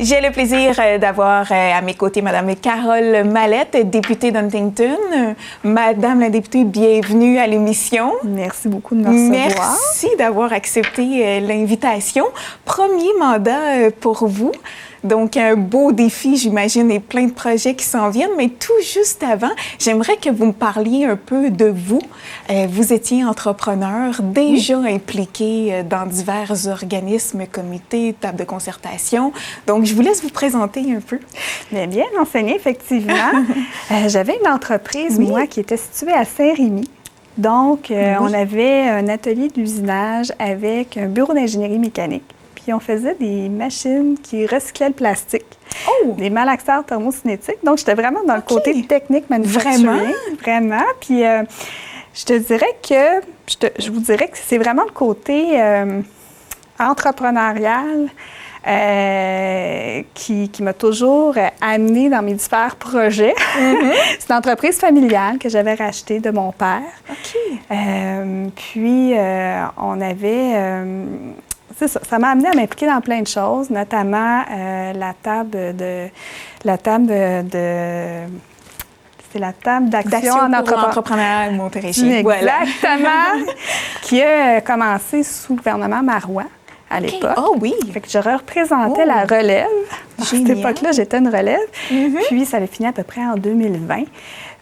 J'ai le plaisir d'avoir à mes côtés Mme Carole Mallette, députée d'Huntington. Madame la députée, bienvenue à l'émission. Merci beaucoup de me recevoir. Merci d'avoir accepté l'invitation. Premier mandat pour vous. Donc, un beau défi, j'imagine, et plein de projets qui s'en viennent. Mais tout juste avant, j'aimerais que vous me parliez un peu de vous. Vous étiez entrepreneur, déjà impliqué dans divers organismes, comités, tables de concertation. Donc, je vous laisse vous présenter un peu. Bien enseigné, effectivement. J'avais une entreprise, moi, qui était située à Saint-Rémy. Donc, on avait un atelier d'usinage avec un bureau d'ingénierie mécanique. Puis on faisait des machines qui recyclaient le plastique, des malaxeurs thermocinétiques. Donc, j'étais vraiment dans le côté technique manufacturier. Vraiment. Puis, je vous dirais que c'est vraiment le côté entrepreneurial qui m'a toujours amenée dans mes différents projets. C'est une entreprise familiale que j'avais rachetée de mon père. Puis, on avait... ça m'a amenée à m'impliquer dans plein de choses, notamment la table d'action en entrepreneuriat Montérégie. Exactement, qui a commencé sous le gouvernement Marois à l'époque. Oh oui! Fait que je représentais la relève. À cette époque-là, j'étais une relève. Puis, ça avait fini à peu près en 2020.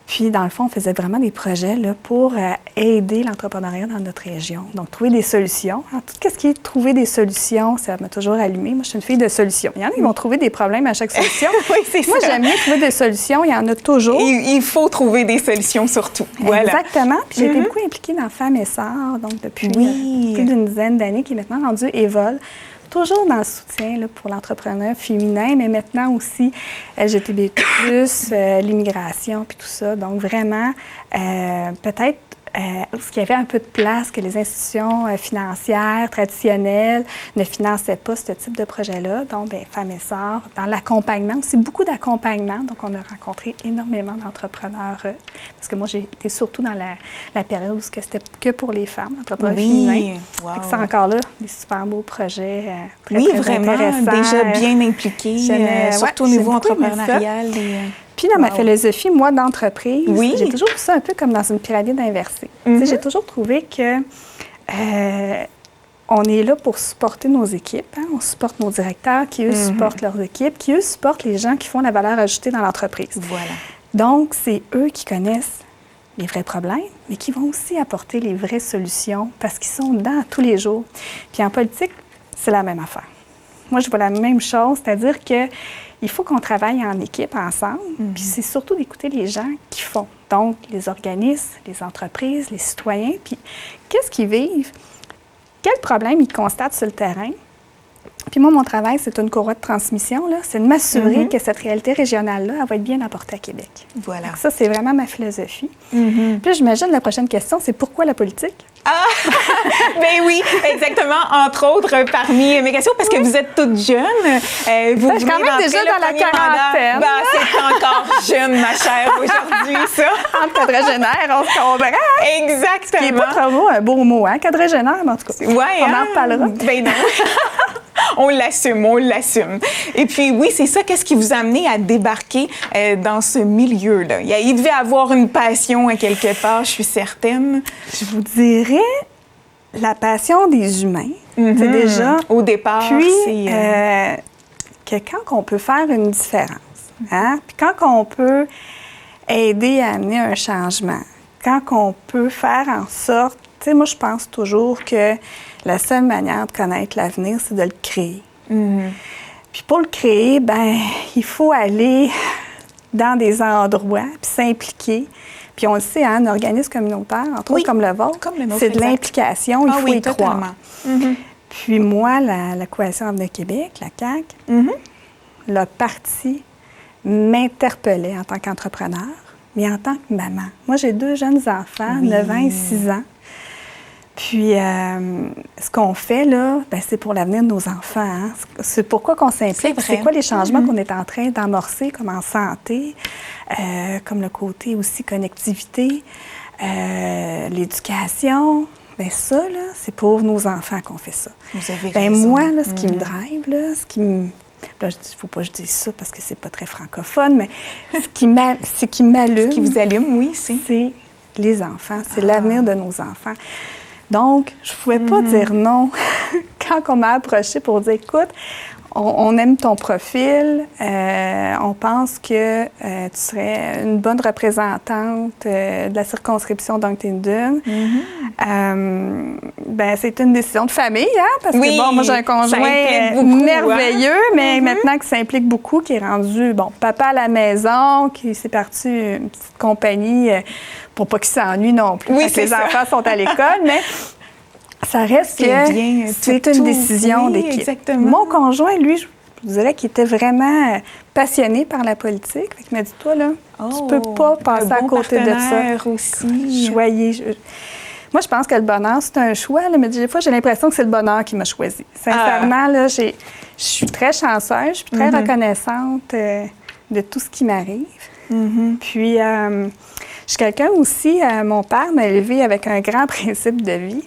Puis, dans le fond, on faisait vraiment des projets là, pour aider l'entrepreneuriat dans notre région. Donc, trouver des solutions. Alors, tout ce qui est trouver des solutions, ça m'a toujours allumée. Moi, je suis une fille de solutions. Il y en a qui vont trouver des problèmes à chaque solution. Oui, c'est Moi, ça. j'aime bien trouver des solutions. Il y en a toujours. Il faut trouver des solutions surtout. Voilà. Exactement. Puis, j'ai été beaucoup impliquée dans Femmes et Sœurs, donc depuis plus d'une dizaine d'années, qui est maintenant rendue Évol. Toujours dans le soutien là, pour l'entrepreneuriat féminin, mais maintenant aussi LGBTQ+, l'immigration, puis tout ça. Donc, vraiment, peut-être ce qu'il y avait un peu de place que les institutions financières traditionnelles ne finançaient pas ce type de projet-là. Donc, Femmes et Sœurs, dans l'accompagnement, aussi beaucoup d'accompagnement. Donc, on a rencontré énormément d'entrepreneurs. Parce que moi, j'ai été surtout dans la période où c'était que pour les femmes, l'entrepreneuriat féminin. Wow. C'est encore là des super beaux projets. Très vraiment, intéressants. Déjà bien impliqués, surtout au niveau entrepreneurial. Puis dans ma philosophie, moi, d'entreprise, j'ai toujours vu ça un peu comme dans une pyramide inversée. J'ai toujours trouvé que on est là pour supporter nos équipes. On supporte nos directeurs qui, eux, supportent leurs équipes, qui, eux, supportent les gens qui font la valeur ajoutée dans l'entreprise. Voilà. Donc, c'est eux qui connaissent les vrais problèmes, mais qui vont aussi apporter les vraies solutions parce qu'ils sont dedans tous les jours. Puis en politique, c'est la même affaire. Moi, je vois la même chose, c'est-à-dire que il faut qu'on travaille en équipe ensemble, puis c'est surtout d'écouter les gens qui font. Donc, les organismes, les entreprises, les citoyens, puis qu'est-ce qu'ils vivent, quels problèmes ils constatent sur le terrain. Puis moi, mon travail, c'est une courroie de transmission, là, c'est de m'assurer que cette réalité régionale-là, elle va être bien apportée à Québec. Voilà. Donc ça, c'est vraiment ma philosophie. Puis là, j'imagine la prochaine question, c'est pourquoi la politique? Bien oui, exactement. Entre autres, parmi mes questions, parce que vous êtes toute jeune. Vous je suis quand même déjà dans la quarantaine. C'est encore jeune, ma chère, aujourd'hui, ça. En quadragénaire, on se comprend. Exactement. Qui n'est pas trop un beau mot, hein? Quadragénaire, mais en tout cas, on en reparlera. Ben non. On l'assume. Et puis, oui, c'est ça. Qu'est-ce qui vous a amené à débarquer dans ce milieu-là? Il devait avoir une passion à quelque part, je suis certaine. Je vous dirais la passion des humains. C'est déjà... Au départ, puis, c'est... que quand on peut faire une différence, hein? Puis quand on peut aider à amener un changement, quand on peut faire en sorte... Tu sais, moi, je pense toujours que la seule manière de connaître l'avenir, c'est de le créer. Puis pour le créer, il faut aller dans des endroits, puis s'impliquer. Puis on le sait, un organisme communautaire, entre autres comme le vôtre, c'est de l'implication, il faut y croire. Puis moi, la Coalition Avenir Québec, la CAQ, le parti m'interpellait en tant qu'entrepreneur, mais en tant que maman. Moi, j'ai 2 jeunes enfants, 9 ans et 6 ans. Puis, ce qu'on fait, là, c'est pour l'avenir de nos enfants. Hein? C'est pourquoi qu'on s'implique. C'est quoi les changements qu'on est en train d'amorcer, comme en santé, comme le côté aussi connectivité, l'éducation. Bien, ça, là, c'est pour nos enfants qu'on fait ça. Vous avez raison. Moi, là, ce qui me drive, là, ce qui me Là, je dis, il ne faut pas que je dise ça parce que c'est pas très francophone, mais ce qui m'allume... Ce qui vous allume, oui, c'est les enfants, c'est l'avenir de nos enfants. Donc, je ne pouvais pas dire non quand on m'a approché pour dire, écoute, on aime ton profil, on pense que tu serais une bonne représentante de la circonscription d'Oakton-Dunes. C'est une décision de famille, hein, parce que, bon, moi, j'ai un conjoint merveilleux, mais maintenant qui s'implique beaucoup, qui est rendu, papa à la maison, qui s'est parti une petite compagnie pour pas qu'il s'ennuie non plus, parce que les enfants sont à l'école, mais... Ça reste que c'est une décision d'équipe. Exactement. Mon conjoint, lui, je vous dirais qu'il était vraiment passionné par la politique. Fait qu'il m'a dit, toi, là, tu peux pas passer à côté de ça. Aussi. Moi, je pense que le bonheur, c'est un choix. Là, mais des fois, j'ai l'impression que c'est le bonheur qui m'a choisi. Sincèrement, là, je suis très chanceuse, je suis très reconnaissante de tout ce qui m'arrive. Puis... je suis quelqu'un aussi, mon père m'a élevée avec un grand principe de vie,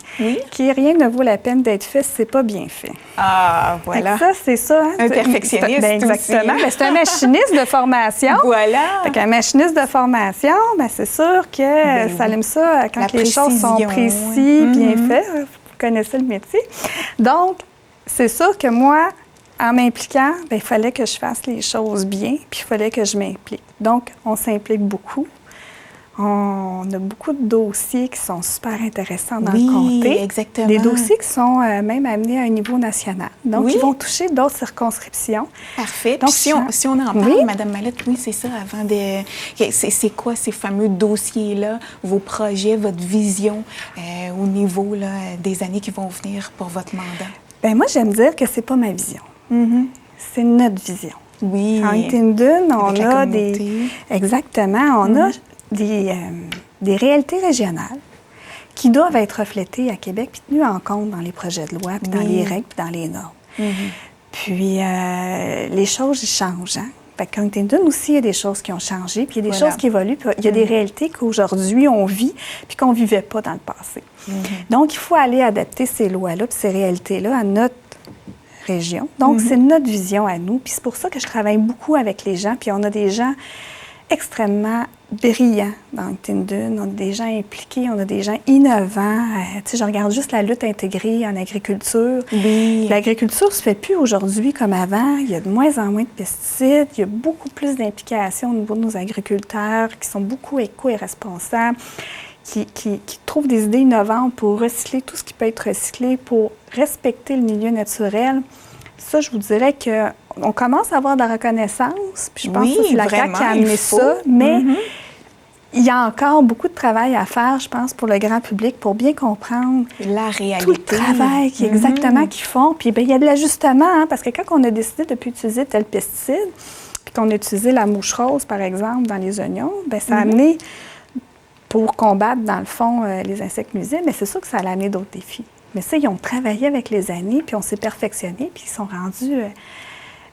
qui rien ne vaut la peine d'être fait si c'est pas bien fait. Ah, voilà. Ça, c'est ça. Hein? Un perfectionniste exactement. aussi. C'est un machiniste de formation. Voilà. Fait qu'un machiniste de formation, c'est sûr que ça aime ça quand les choses sont précises, bien faites. Vous connaissez le métier. Donc, c'est sûr que moi, en m'impliquant, il fallait que je fasse les choses bien, puis il fallait que je m'implique. Donc, on s'implique beaucoup. On a beaucoup de dossiers qui sont super intéressants dans le comté. Oui, exactement. Des dossiers qui sont même amenés à un niveau national. Donc, ils vont toucher d'autres circonscriptions. Parfait. Donc, si on en parle, Mme Mallette, c'est ça, avant de... C'est quoi ces fameux dossiers-là, vos projets, votre vision au niveau là, des années qui vont venir pour votre mandat? Bien, moi, j'aime dire que c'est pas ma vision. C'est notre vision. Oui. En Oakton-Dunes, on a des... Exactement. On a des réalités régionales qui doivent être reflétées à Québec puis tenues en compte dans les projets de loi, puis dans les règles, puis dans les normes. Puis les choses changent. Hein? Fait qu'à Oakton-Dunes aussi, il y a des choses qui ont changé, puis il y a des choses qui évoluent, puis il y a des réalités qu'aujourd'hui on vit puis qu'on ne vivait pas dans le passé. Donc, il faut aller adapter ces lois-là puis ces réalités-là à notre région. Donc, c'est notre vision à nous. Puis c'est pour ça que je travaille beaucoup avec les gens, puis on a des gens extrêmement brillants dans Oakton-Dunes. On a des gens impliqués, on a des gens innovants. Je regarde juste la lutte intégrée en agriculture. L'agriculture ne se fait plus aujourd'hui comme avant. Il y a de moins en moins de pesticides. Il y a beaucoup plus d'implications au niveau de nos agriculteurs qui sont beaucoup éco et responsables, qui trouvent des idées innovantes pour recycler tout ce qui peut être recyclé, pour respecter le milieu naturel. Ça, je vous dirais qu'on commence à avoir de la reconnaissance. Puis je pense que c'est la CAQ qui a amené ça. Mais il y a encore beaucoup de travail à faire, je pense, pour le grand public, pour bien comprendre la réalité. Tout le travail exactement qu'ils font. Puis il y a de l'ajustement, hein, parce que quand on a décidé de ne plus utiliser tel pesticide, puis qu'on a utilisé la mouche rose, par exemple, dans les oignons, ça a amené, pour combattre, dans le fond, les insectes nuisibles, mais c'est sûr que ça a amené d'autres défis. Mais ça, ils ont travaillé avec les années, puis on s'est perfectionné, puis ils sont rendus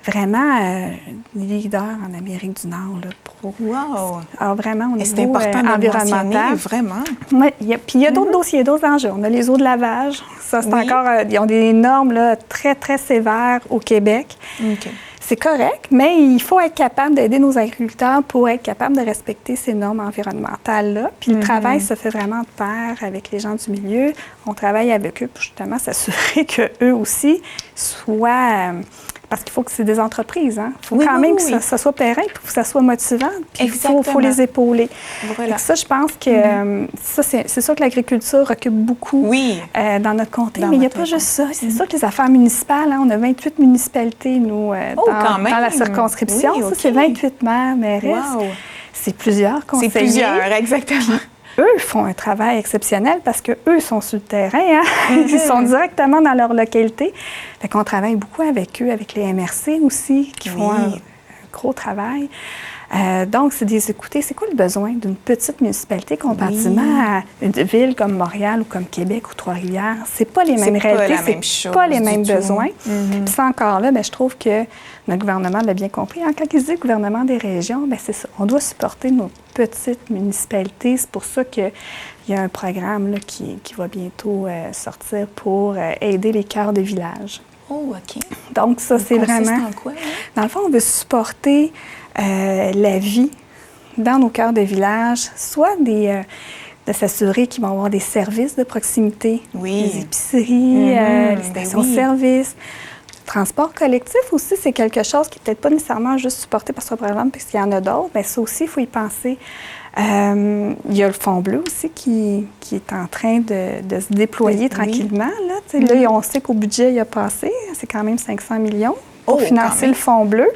vraiment leaders en Amérique du Nord. Là, pour, vraiment, au niveau environnemental. Vraiment. Ouais, puis il y a d'autres dossiers, d'autres enjeux. On a les eaux de lavage. Ça, c'est encore... ils ont des normes là, très, très sévères au Québec. C'est correct, mais il faut être capable d'aider nos agriculteurs pour être capable de respecter ces normes environnementales-là. Puis le travail se fait vraiment de pair avec les gens du milieu. On travaille avec eux pour justement s'assurer qu'eux aussi soient... parce qu'il faut que c'est des entreprises, hein? Il faut quand même que ça soit périn, puis que ça soit motivant, puis il faut les épauler. Voilà. Ça, je pense que c'est sûr que l'agriculture occupe beaucoup dans notre comté, mais il n'y a pas juste ça. C'est sûr que les affaires municipales, hein, on a 28 municipalités, nous, dans la circonscription. Ça, c'est 28 maires, mairesses. C'est plusieurs conseillers. C'est plusieurs, exactement. Eux font un travail exceptionnel parce qu'eux sont sur le terrain. Hein? Ils sont directement dans leur localité. Fait qu'on travaille beaucoup avec eux, avec les MRC aussi, qui font un gros travail. Donc, écoutez, c'est quoi le besoin d'une petite municipalité comparativement à une ville comme Montréal ou comme Québec ou Trois-Rivières? C'est pas les mêmes réalités, c'est pas les mêmes besoins. Puis ça encore là, je trouve que notre gouvernement l'a bien compris. Hein? Quand il dit gouvernement des régions, c'est ça. On doit supporter nos petites municipalités. C'est pour ça qu'il y a un programme là, qui va bientôt sortir pour aider les cœurs de village. Oh, OK. Donc, ça, c'est Consiste vraiment... en quoi, hein? Dans le fond, on veut supporter la vie dans nos cœurs de village, soit de s'assurer qu'ils vont avoir des services de proximité, Oui. des épiceries, des stations-service. Transport collectif aussi, c'est quelque chose qui n'est peut-être pas nécessairement juste supporté par ce programme, puisqu'il y en a d'autres, mais ça aussi, il faut y penser. Il y a le Fonds bleu aussi qui est en train de se déployer tranquillement. Là, on sait qu'au budget, il a passé, c'est quand même 500 millions pour financer le Fonds bleu,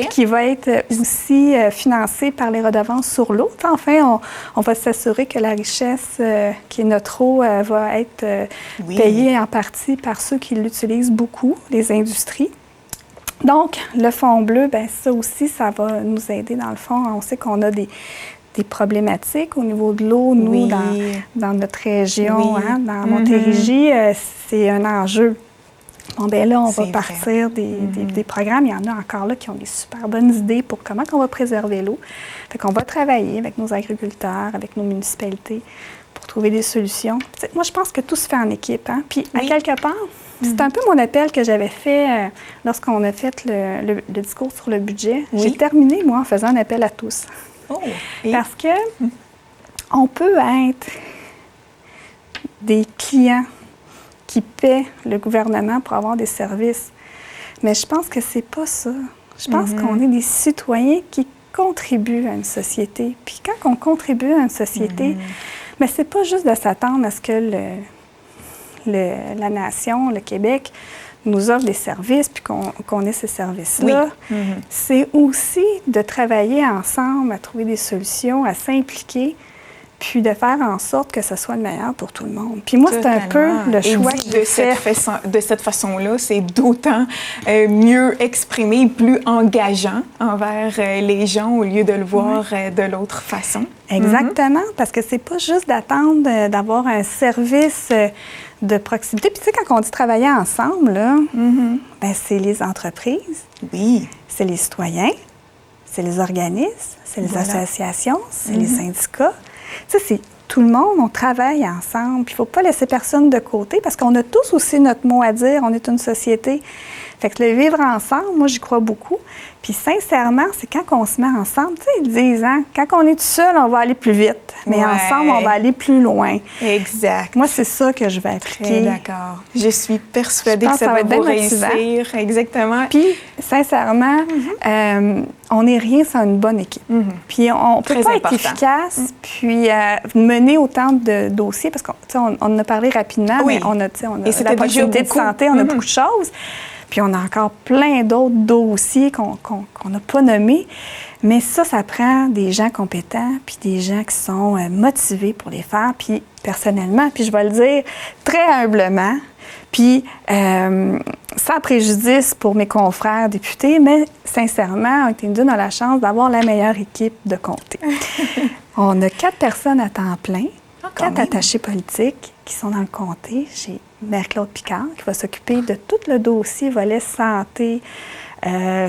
qui va être aussi financé par les redevances sur l'eau. Enfin, on va s'assurer que la richesse qui est notre eau va être payée en partie par ceux qui l'utilisent beaucoup, les industries. Donc, le Fonds bleu, bien, ça aussi, ça va nous aider dans le fond. On sait qu'on a des problématiques au niveau de l'eau, nous, dans notre région, dans Montérégie, c'est un enjeu. Bon, bien là, on va partir des programmes. Il y en a encore là qui ont des super bonnes idées pour comment on va préserver l'eau. Fait qu'on va travailler avec nos agriculteurs, avec nos municipalités pour trouver des solutions. T'sais, moi, je pense que tout se fait en équipe. Hein? Puis, à quelque part, c'est un peu mon appel que j'avais fait lorsqu'on a fait le discours sur le budget. J'ai terminé, moi, en faisant un appel à tous. Parce que on peut être des clients qui paient le gouvernement pour avoir des services. Mais je pense que c'est pas ça. Je pense qu'on est des citoyens qui contribuent à une société. Puis quand on contribue à une société, mais c'est pas juste de s'attendre à ce que la nation, le Québec, nous offre des services puis qu'on ait ces services-là. C'est aussi de travailler ensemble, à trouver des solutions, à s'impliquer, puis de faire en sorte que ce soit le meilleur pour tout le monde. Puis moi, c'est un peu le choix que j'ai fait. De cette façon-là, c'est d'autant mieux exprimé et plus engageant envers les gens au lieu de le voir de l'autre façon. Exactement, parce que c'est pas juste d'attendre d'avoir un service de proximité. Puis tu sais, quand on dit travailler ensemble, là, ben, c'est les entreprises, c'est les citoyens, c'est les organismes, c'est les associations, c'est les syndicats. Tu sais, c'est tout le monde, on travaille ensemble. Puis il ne faut pas laisser personne de côté parce qu'on a tous aussi notre mot à dire. On est une société. Fait que le vivre ensemble, moi, j'y crois beaucoup. Puis sincèrement, c'est quand on se met ensemble, tu sais, ils disent, hein, quand on est tout seul, on va aller plus vite. Mais ensemble, on va aller plus loin. Exact. Moi, c'est ça que je vais appliquer. D'accord. Je suis persuadée que ça va bien réussir. Exactement. Puis, sincèrement, on n'est rien sans une bonne équipe. Puis, on ne peut pas être efficace, puis mener autant de dossiers, parce qu'on en a parlé rapidement, mais on a la proximité de santé, on a beaucoup de choses. Puis on a encore plein d'autres dossiers qu'on n'a pas nommés. Mais ça prend des gens compétents, puis des gens qui sont motivés pour les faire. Puis personnellement, puis je vais le dire très humblement, puis sans préjudice pour mes confrères députés, mais sincèrement, Huntingdon a la chance d'avoir la meilleure équipe de comté. On a 4 personnes à temps plein, 4 attachés politiques qui sont dans le comté. J'ai Mère-Claude Picard qui va s'occuper de tout le dossier volet santé,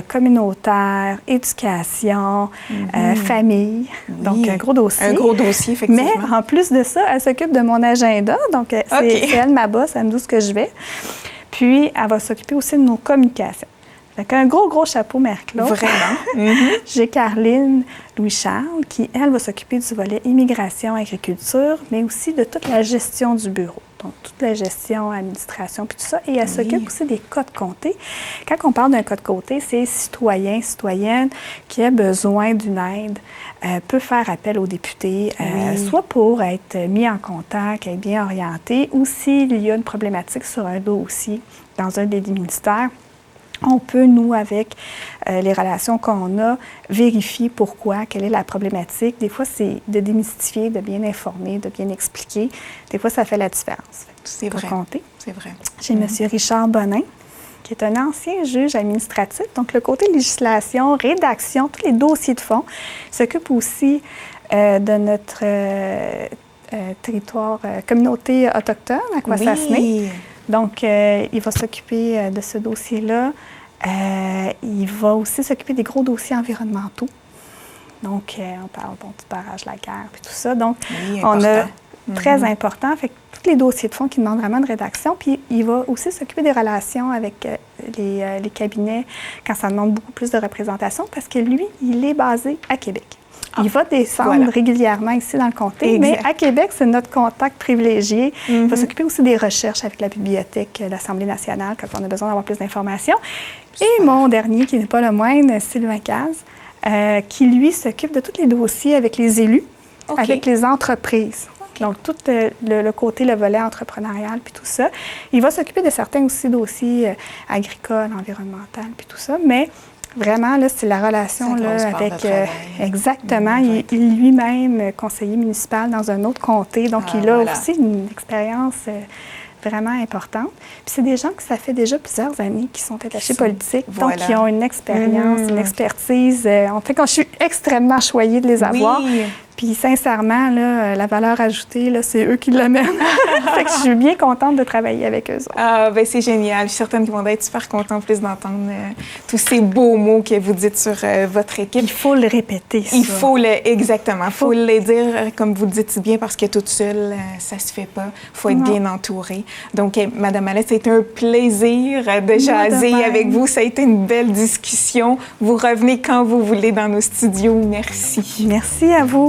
communautaire, éducation, famille. Donc, un gros dossier. Un gros dossier, effectivement. Mais en plus de ça, elle s'occupe de mon agenda. Donc, c'est elle ma boss, elle me dit où ce que je vais. Puis, elle va s'occuper aussi de nos communications. Fait un gros chapeau, Mère-Claude. Vraiment. J'ai Caroline Louis-Charles qui, elle, va s'occuper du volet immigration, agriculture, mais aussi de toute la gestion du bureau. Donc, toute la gestion, administration, puis tout ça. Et elle s'occupe aussi des cas de comté. Quand on parle d'un cas de comté, c'est citoyen, citoyenne qui a besoin d'une aide, peut faire appel aux députés, soit pour être mis en contact, être bien orienté, ou s'il y a une problématique sur un dossier dans un des ministères. On peut, nous, avec les relations qu'on a, vérifier pourquoi, quelle est la problématique. Des fois, c'est de démystifier, de bien informer, de bien expliquer. Des fois, ça fait la différence. C'est vrai. C'est vrai. J'ai M. Richard Bonin, qui est un ancien juge administratif. Donc, le côté législation, rédaction, tous les dossiers de fond, s'occupe aussi de notre territoire, communauté autochtone, à Kwasasne. Donc, il va s'occuper de ce dossier-là. Il va aussi s'occuper des gros dossiers environnementaux. Donc, on parle du barrage de la guerre et tout ça. Donc, on a très important. Fait que tous les dossiers de fonds qui demandent vraiment de rédaction. Puis il va aussi s'occuper des relations avec les cabinets quand ça demande beaucoup plus de représentation parce que lui, il est basé à Québec. Il va descendre régulièrement ici dans le comté, mais à Québec, c'est notre contact privilégié. Il va s'occuper aussi des recherches avec la bibliothèque de l'Assemblée nationale quand on a besoin d'avoir plus d'informations. Et mon dernier, qui n'est pas le moindre, Sylvain Caz, qui, lui, s'occupe de tous les dossiers avec les élus, avec les entreprises. Donc, tout le côté, le volet entrepreneurial, puis tout ça. Il va s'occuper de certains aussi dossiers agricoles, environnementaux, puis tout ça, mais vraiment, là, c'est la relation là, avec... exactement. Il est lui-même conseiller municipal dans un autre comté, donc il a aussi une expérience vraiment importante. Puis c'est des gens que ça fait déjà plusieurs années qui sont attachés politiques, donc qui ont une expérience, une expertise. En fait, je suis extrêmement choyée de les avoir. Puis sincèrement, là, la valeur ajoutée, là, c'est eux qui l'amènent. Fait que je suis bien contente de travailler avec eux autres. Ah, bien, c'est génial. Je suis certaine qu'ils vont être super contents plus d'entendre tous ces beaux mots que vous dites sur votre équipe. Il faut le répéter, ça. Exactement. Il faut le dire, comme vous le dites si bien, parce que toute seule, ça se fait pas. Il faut être bien entouré. Donc, Madame Mallette, c'est un plaisir de jaser avec vous. Ça a été une belle discussion. Vous revenez quand vous voulez dans nos studios. Merci. Merci à vous.